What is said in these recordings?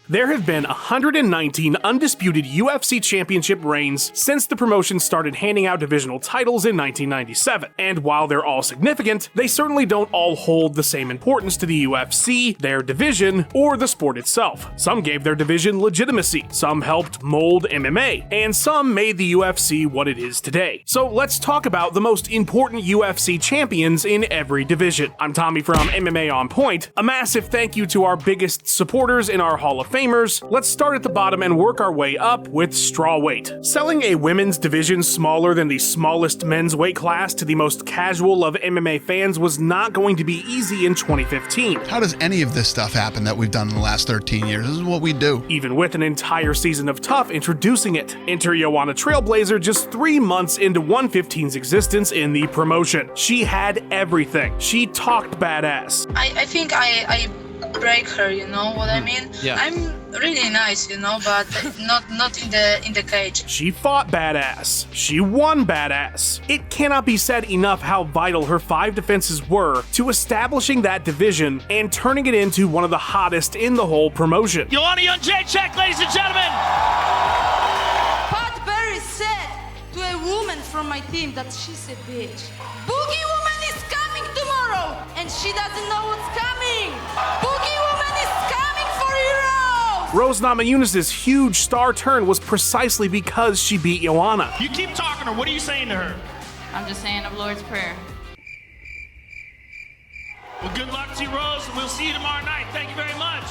There have been 119 undisputed UFC championship reigns since the promotion started handing out divisional titles in 1997, and while they're all significant, they certainly don't all hold the same importance to the UFC, their division, or the sport itself. Some gave their division legitimacy, some helped mold MMA, and some made the UFC what it is today. So let's talk about the most important UFC champions in every division. I'm Tommy from MMA On Point. A massive thank you to our biggest supporters in our Hall of Famers. Let's start at the bottom and work our way up with Strawweight. Selling a women's division smaller than the smallest men's weight class to the most casual of MMA fans was not going to be easy in 2015. How does any of this stuff happen that we've done in the last 13 years? This is what we do. Even with an entire season of Tough introducing it. Enter Joanna Trailblazer just 3 months into 115's existence in the promotion. She had everything. She talked badass. I think I break her, you know what I mean? Yeah. I'm really nice, you know, but not in the cage. She fought badass. She won badass. It cannot be said enough how vital her 5 defenses were to establishing that division and turning it into one of the hottest in the whole promotion. Joanna Jędrzejczyk, ladies and gentlemen! Pat Barry said to a woman from my team that she's a bitch. Boogie Woman is coming tomorrow, and she doesn't know what's coming. Boogie Woman is coming for heroes! Rose Namajunas' huge star turn was precisely because she beat Joanna. You keep talking to her. What are you saying to her? I'm just saying the Lord's Prayer. Well, good luck to you, Rose, and we'll see you tomorrow night. Thank you very much.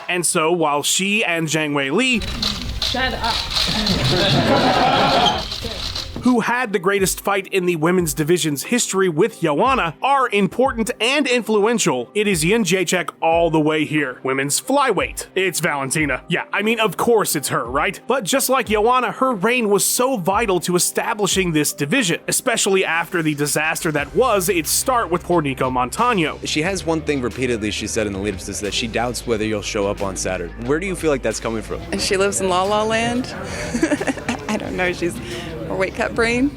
And so, while she and Zhang Weili, Shut up. who had the greatest fight in the women's division's history with Joanna, are important and influential, it is Jędrzejczyk all the way here. Women's flyweight. It's Valentina. Yeah, I mean, of course it's her, right? But just like Joanna, her reign was so vital to establishing this division, especially after the disaster that was its start with poor Nico Montano. She has one thing repeatedly she said in the lead-up to this, that she doubts whether you'll show up on Saturday. Where do you feel like that's coming from? And she lives in La La Land. I don't know, she's a weight cut brain.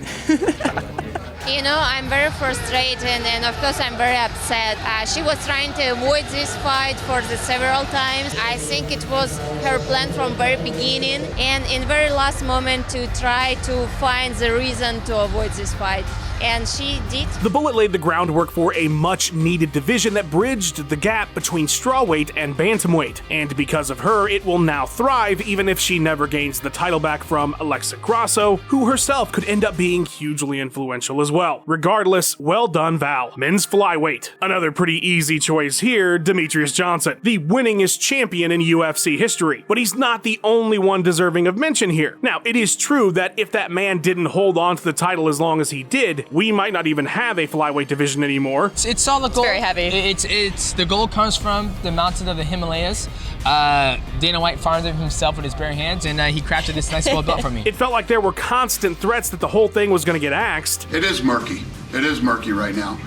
You know, I'm very frustrated and of course I'm very upset. She was trying to avoid this fight for the several times. I think it was her plan from very beginning and in very last moment to try to find the reason to avoid this fight. And she did. The bullet laid the groundwork for a much-needed division that bridged the gap between Strawweight and Bantamweight, and because of her, it will now thrive even if she never gains the title back from Alexa Grasso, who herself could end up being hugely influential as well. Regardless, well done, Val. Men's Flyweight. Another pretty easy choice here, Demetrius Johnson, the winningest champion in UFC history, but he's not the only one deserving of mention here. Now, it is true that if that man didn't hold on to the title as long as he did, we might not even have a flyweight division anymore. It's all the gold. very heavy. It's the gold comes from the mountains of the Himalayas. Dana White farmed it himself with his bare hands, and he crafted this nice gold belt for me. It felt like there were constant threats that the whole thing was going to get axed. It is murky. It is murky right now.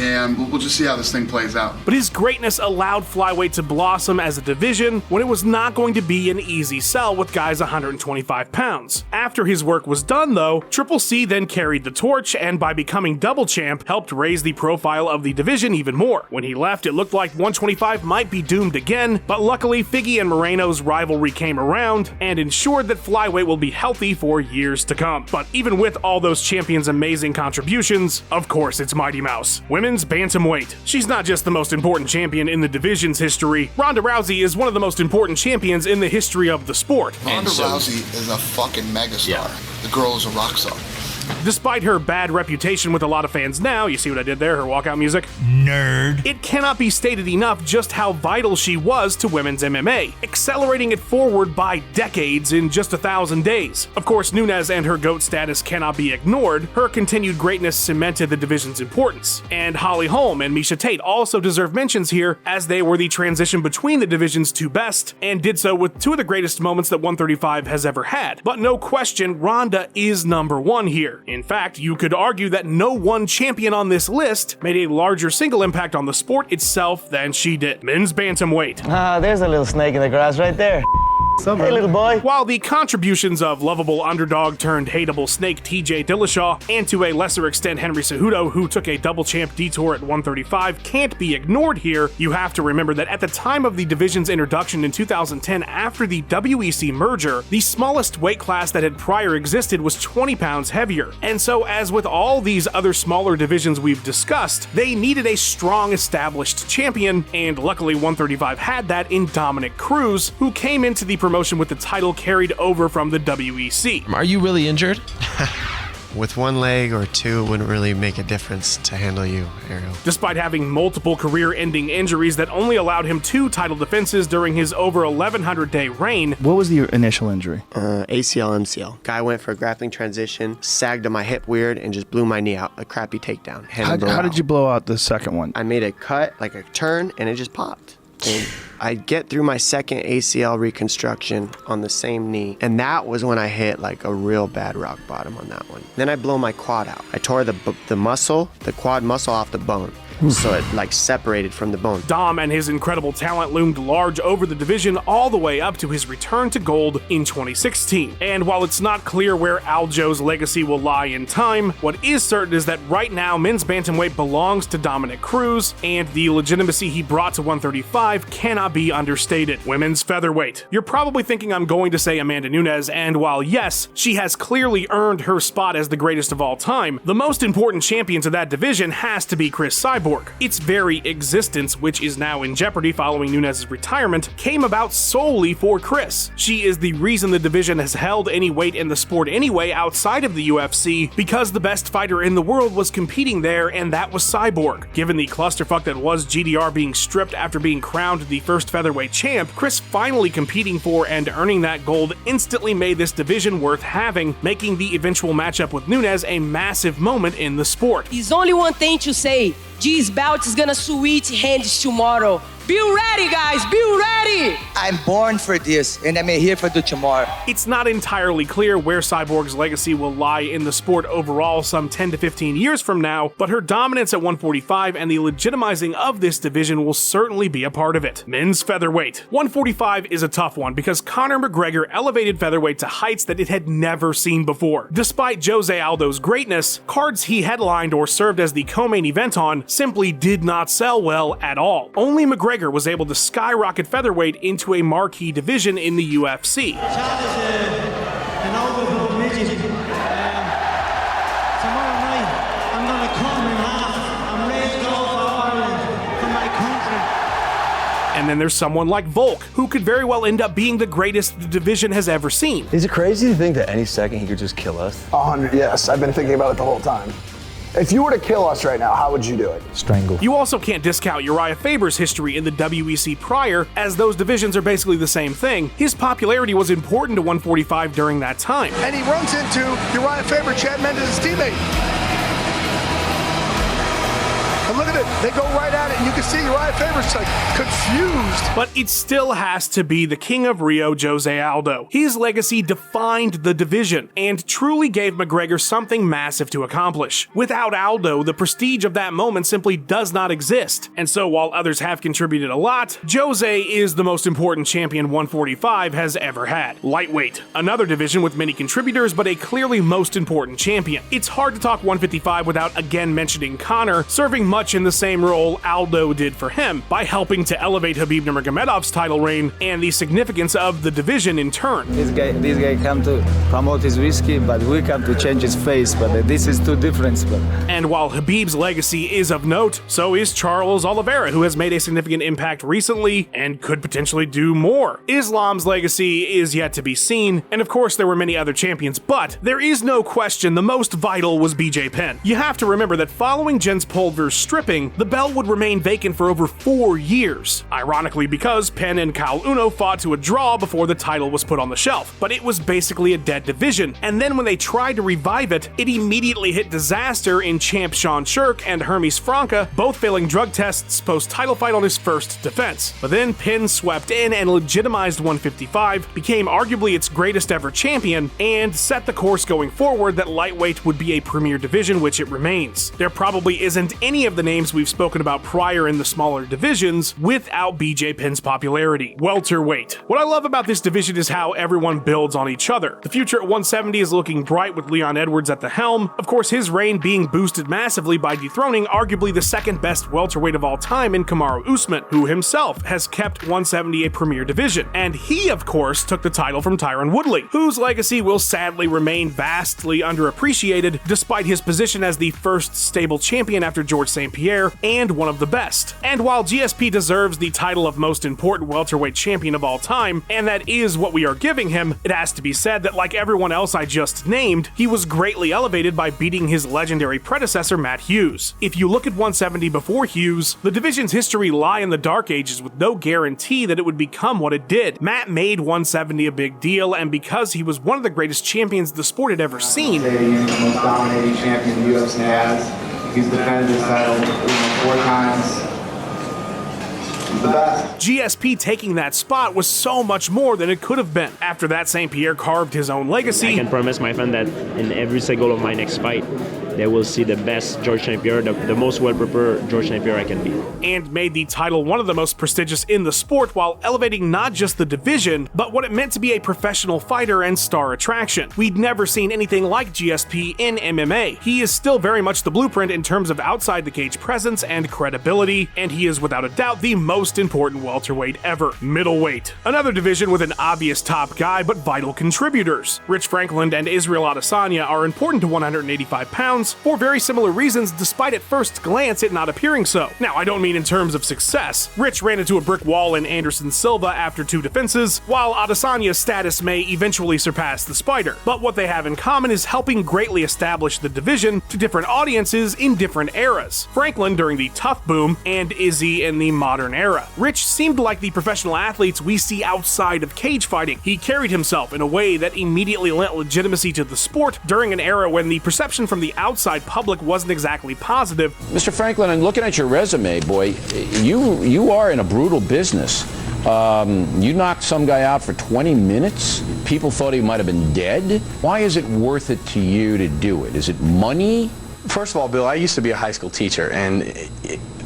And we'll just see how this thing plays out. But his greatness allowed flyweight to blossom as a division when it was not going to be an easy sell with guys 125 pounds. After his work was done, though, Triple C then carried the torch and by becoming double champ, helped raise the profile of the division even more. When he left, it looked like 125 might be doomed again, but luckily Figgy and Moreno's rivalry came around and ensured that flyweight will be healthy for years to come. But even with all those champions' amazing contributions, of course it's Mighty Mouse. Women's Bantamweight. She's not just the most important champion in the division's history. Ronda Rousey is one of the most important champions in the history of the sport. Ronda Rousey is a fucking megastar. Yeah. The girl is a rock star. Despite her bad reputation with a lot of fans now, you see what I did there, her walkout music? Nerd. It cannot be stated enough just how vital she was to women's MMA, accelerating it forward by decades in just 1,000 days. Of course, Nunes and her GOAT status cannot be ignored. Her continued greatness cemented the division's importance. And Holly Holm and Miesha Tate also deserve mentions here, as they were the transition between the division's two best, and did so with 2 of the greatest moments that 135 has ever had. But no question, Ronda is number 1 here. In fact, you could argue that no one champion on this list made a larger single impact on the sport itself than she did. Men's Bantamweight. There's a little snake in the grass right there. Hey, little boy. While the contributions of lovable underdog turned hateable snake TJ Dillashaw, and to a lesser extent Henry Cejudo, who took a double champ detour at 135, can't be ignored here, you have to remember that at the time of the division's introduction in 2010 after the WEC merger, the smallest weight class that had prior existed was 20 pounds heavier. And so, as with all these other smaller divisions we've discussed, they needed a strong established champion, and luckily 135 had that in Dominic Cruz, who came into the promotion with the title carried over from the WEC. Are you really injured? With one leg or two, it wouldn't really make a difference to handle you, Ariel. Despite having multiple career-ending injuries that only allowed him 2 title defenses during his over 1,100-day reign. What was the initial injury? ACL, MCL. Guy went for a grappling transition, sagged to my hip weird, and just blew my knee out. A crappy takedown. How did you blow out the second one? I made a cut, like a turn, and it just popped. And I get through my second ACL reconstruction on the same knee, and that was when I hit like a real bad rock bottom on that one. Then I blow my quad out. I tore the muscle, the quad muscle off the bone. So it like separated from the bone. Dom and his incredible talent loomed large over the division all the way up to his return to gold in 2016. And while it's not clear where Aljo's legacy will lie in time, what is certain is that right now men's bantamweight belongs to Dominic Cruz, and the legitimacy he brought to 135 cannot be understated. Women's featherweight. You're probably thinking I'm going to say Amanda Nunes, and while yes, she has clearly earned her spot as the greatest of all time, the most important champion to that division has to be Cris Cyborg. Its very existence, which is now in jeopardy following Nunes' retirement, came about solely for Cris. She is the reason the division has held any weight in the sport anyway outside of the UFC, because the best fighter in the world was competing there, and that was Cyborg. Given the clusterfuck that was GDR being stripped after being crowned the first featherweight champ, Cris finally competing for and earning that gold instantly made this division worth having, making the eventual matchup with Nunes a massive moment in the sport. There's only one thing to say. This belt is gonna switch hands tomorrow. Be ready, guys, be ready! I'm born for this, and I'm here for the tomorrow. It's not entirely clear where Cyborg's legacy will lie in the sport overall some 10 to 15 years from now, but her dominance at 145 and the legitimizing of this division will certainly be a part of it. Men's featherweight. 145 is a tough one because Conor McGregor elevated featherweight to heights that it had never seen before. Despite Jose Aldo's greatness, cards he headlined or served as the co-main event on simply did not sell well at all. Only McGregor was able to skyrocket featherweight into a marquee division in the UFC. Tomorrow night, I'm going to come in half. I'm ready to go for Ireland, for my country. And then there's someone like Volk, who could very well end up being the greatest the division has ever seen. Is it crazy to think that any second he could just kill us? 100, yes. I've been thinking about it the whole time. If you were to kill us right now, how would you do it? Strangle. You also can't discount Uriah Faber's history in the WEC prior, as those divisions are basically the same thing. His popularity was important to 145 during that time. And he runs into Uriah Faber, Chad Mendes' teammate. And look at it, they go right at it, and you can see Uriah Faber's like confused. But it still has to be the King of Rio, Jose Aldo. His legacy defined the division and truly gave McGregor something massive to accomplish. Without Aldo, the prestige of that moment simply does not exist. And so while others have contributed a lot, Jose is the most important champion 145 has ever had. Lightweight, another division with many contributors, but a clearly most important champion. It's hard to talk 155 without again mentioning Conor, serving much in the same role Aldo did for him, by helping to elevate Khabib Nurmagomedov's title reign and the significance of the division in turn. This guy come to promote his whiskey, but we come to change his face, but this is too different. And while Khabib's legacy is of note, so is Charles Oliveira, who has made a significant impact recently and could potentially do more. Islam's legacy is yet to be seen, and of course there were many other champions, but there is no question the most vital was BJ Penn. You have to remember that following Jens Pulver's stripping, the belt would remain vacant for over 4 years. Ironically, because Penn and Kyle Uno fought to a draw before the title was put on the shelf. But it was basically a dead division, and then when they tried to revive it, it immediately hit disaster in champ Sean Shirk and Hermes Franca, both failing drug tests post-title fight on his first defense. But then Penn swept in and legitimized 155, became arguably its greatest ever champion, and set the course going forward that lightweight would be a premier division, which it remains. There probably isn't any of the the names we've spoken about prior in the smaller divisions without BJ Penn's popularity. Welterweight. What I love about this division is how everyone builds on each other. The future at 170 is looking bright with Leon Edwards at the helm. Of course, his reign being boosted massively by dethroning arguably the second best welterweight of all time in Kamaru Usman, who himself has kept 170 a premier division. And he, of course, took the title from Tyron Woodley, whose legacy will sadly remain vastly underappreciated despite his position as the first stable champion after George St. Pierre and one of the best. And while GSP deserves the title of most important welterweight champion of all time, and that is what we are giving him, it has to be said that like everyone else I just named, he was greatly elevated by beating his legendary predecessor Matt Hughes. If you look at 170 before Hughes, the division's history lie in the dark ages with no guarantee that it would become what it did. Matt made 170 a big deal, and because he was one of the greatest champions the sport had ever seen, he's the most dominating champion the UFC has. He's defended his title 4 times. He's the best. GSP taking that spot was so much more than it could have been. After that, St. Pierre carved his own legacy. I can promise my fan that in every single of my next fight, they will see the best George St. Pierre, the most well-prepared George St. Pierre I can be. And made the title one of the most prestigious in the sport while elevating not just the division, but what it meant to be a professional fighter and star attraction. We'd never seen anything like GSP in MMA. He is still very much the blueprint in terms of outside the cage presence and credibility, and he is without a doubt the most important welterweight ever. Middleweight. Another division with an obvious top guy but vital contributors. Rich Franklin and Israel Adesanya are important to 185 pounds for very similar reasons, despite at first glance it not appearing so. Now, I don't mean in terms of success. Rich ran into a brick wall in Anderson Silva after 2 defenses, while Adesanya's status may eventually surpass the Spider. But what they have in common is helping greatly establish the division to different audiences in different eras. Franklin during the tough boom, and Izzy in the modern era. Rich seemed like the professional athletes we see outside of cage fighting. He carried himself in a way that immediately lent legitimacy to the sport during an era when the perception from the outside public wasn't exactly positive. Mr. Franklin, I'm looking at your resume, boy. You are in a brutal business. You knocked some guy out for 20 minutes. People thought he might have been dead. Why is it worth it to you to do it? Is it money? First of all, Bill, I used to be a high school teacher, and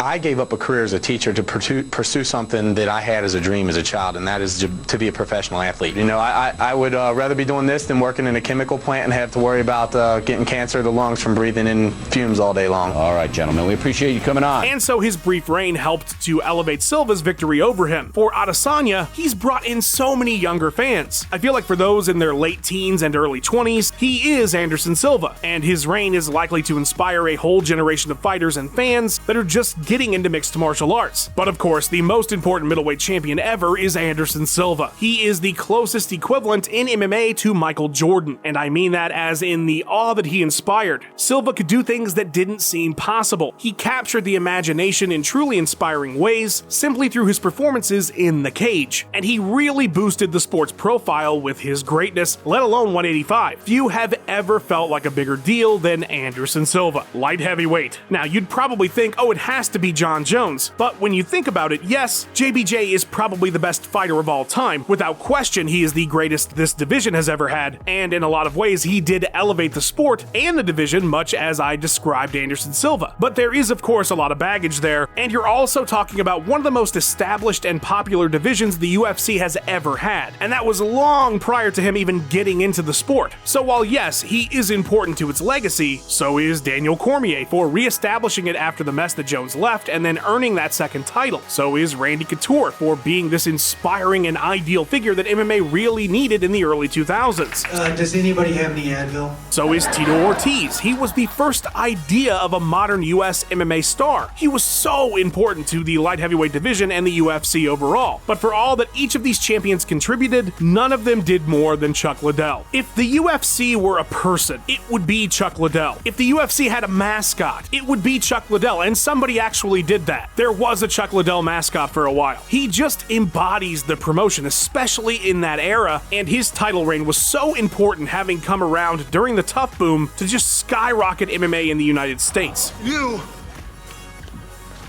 I gave up a career as a teacher to pursue something that I had as a dream as a child, and that is to be a professional athlete. You know, I would rather be doing this than working in a chemical plant and have to worry about getting cancer of the lungs from breathing in fumes all day long. All right, gentlemen, we appreciate you coming on. And so his brief reign helped to elevate Silva's victory over him. For Adesanya, he's brought in so many younger fans. I feel like for those in their late teens and early 20s, he is Anderson Silva, and his reign is likely to inspire a whole generation of fighters and fans that are just getting into mixed martial arts. But of course, the most important middleweight champion ever is Anderson Silva. He is the closest equivalent in MMA to Michael Jordan, and I mean that as in the awe that he inspired. Silva could do things that didn't seem possible. He captured the imagination in truly inspiring ways simply through his performances in the cage, and he really boosted the sport's profile with his greatness, let alone 185. Few have ever felt like a bigger deal than Anderson Silva. Light heavyweight. Now, you'd probably think, oh, it has to be John Jones, but when you think about it, yes, JBJ is probably the best fighter of all time. Without question, he is the greatest this division has ever had, and in a lot of ways, he did elevate the sport and the division much as I described Anderson Silva. But there is, of course, a lot of baggage there, and you're also talking about one of the most established and popular divisions the UFC has ever had, and that was long prior to him even getting into the sport. So while yes, he is important to its legacy, so is Daniel Cormier for re-establishing it after the mess that Jones left and then earning that second title. So is Randy Couture for being this inspiring and ideal figure that MMA really needed in the early 2000s. Does anybody have any Advil? So is Tito Ortiz. He was the first idea of a modern US MMA star. He was so important to the light heavyweight division and the UFC overall. But for all that each of these champions contributed, none of them did more than Chuck Liddell. If the UFC were a person, it would be Chuck Liddell. If the UFC had a mascot, it would be Chuck Liddell, and somebody actually did that. There was a Chuck Liddell mascot for a while. He just embodies the promotion, especially in that era, and his title reign was so important, having come around during the tough boom to just skyrocket MMA in the United States. You!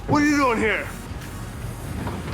What are you doing here?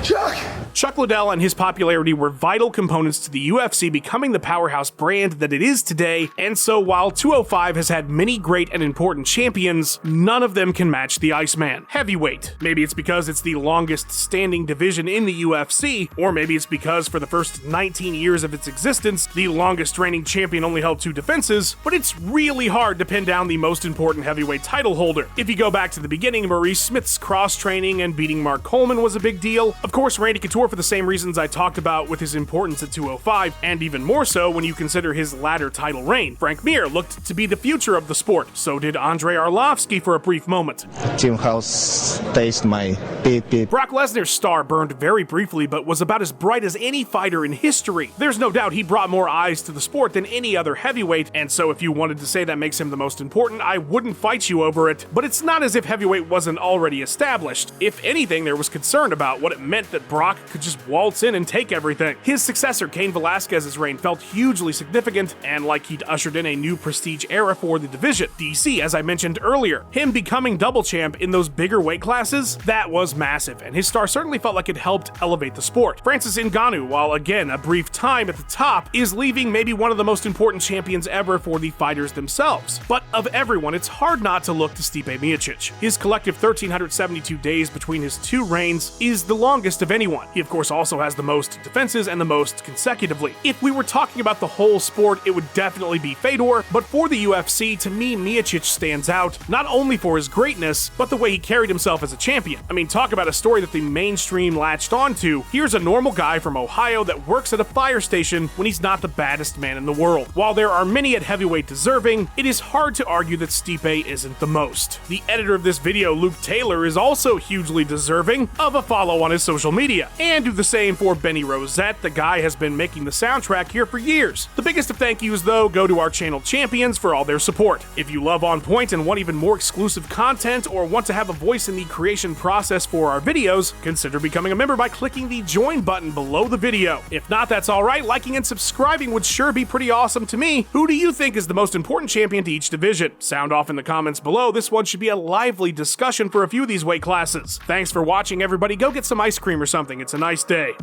Chuck! Chuck Liddell and his popularity were vital components to the UFC becoming the powerhouse brand that it is today, and so while 205 has had many great and important champions, none of them can match the Iceman. Heavyweight. Maybe it's because it's the longest standing division in the UFC, or maybe it's because for the first 19 years of its existence, the longest reigning champion only held 2 defenses, but it's really hard to pin down the most important heavyweight title holder. If you go back to the beginning, Maurice Smith's cross-training and beating Mark Coleman was a big deal. Of course, Randy Couture for the same reasons I talked about with his importance at 205, and even more so when you consider his latter title reign. Frank Mir looked to be the future of the sport. So did Andrei Arlovski for a brief moment. Team House taste my beep. Brock Lesnar's star burned very briefly, but was about as bright as any fighter in history. There's no doubt he brought more eyes to the sport than any other heavyweight, and so if you wanted to say that makes him the most important, I wouldn't fight you over it. But it's not as if heavyweight wasn't already established. If anything, there was concern about what it meant that Brock could just waltz in and take everything. His successor, Cain Velasquez's reign, felt hugely significant, and like he'd ushered in a new prestige era for the division. DC, as I mentioned earlier, him becoming double champ in those bigger weight classes, that was massive, and his star certainly felt like it helped elevate the sport. Francis Ngannou, while again a brief time at the top, is leaving maybe one of the most important champions ever for the fighters themselves. But of everyone, it's hard not to look to Stipe Miocic. His collective 1,372 days between his 2 reigns is the longest of anyone. He of course also has the most defenses and the most consecutively. If we were talking about the whole sport, it would definitely be Fedor, but for the UFC, to me, Miocic stands out, not only for his greatness, but the way he carried himself as a champion. I mean, talk about a story that the mainstream latched onto. Here's a normal guy from Ohio that works at a fire station when he's not the baddest man in the world. While there are many at heavyweight deserving, it is hard to argue that Stipe isn't the most. The editor of this video, Luke Taylor, is also hugely deserving of a follow on his social media. And do the same for Benny Rosette. The guy has been making the soundtrack here for years. The biggest of thank yous, though, go to our channel champions for all their support. If you love On Point and want even more exclusive content, or want to have a voice in the creation process for our videos, consider becoming a member by clicking the join button below the video. If not, that's alright, liking and subscribing would sure be pretty awesome to me. Who do you think is the most important champion to each division? Sound off in the comments below. This one should be a lively discussion for a few of these weight classes. Thanks for watching, everybody. Go get some ice cream or something. It's a nice day.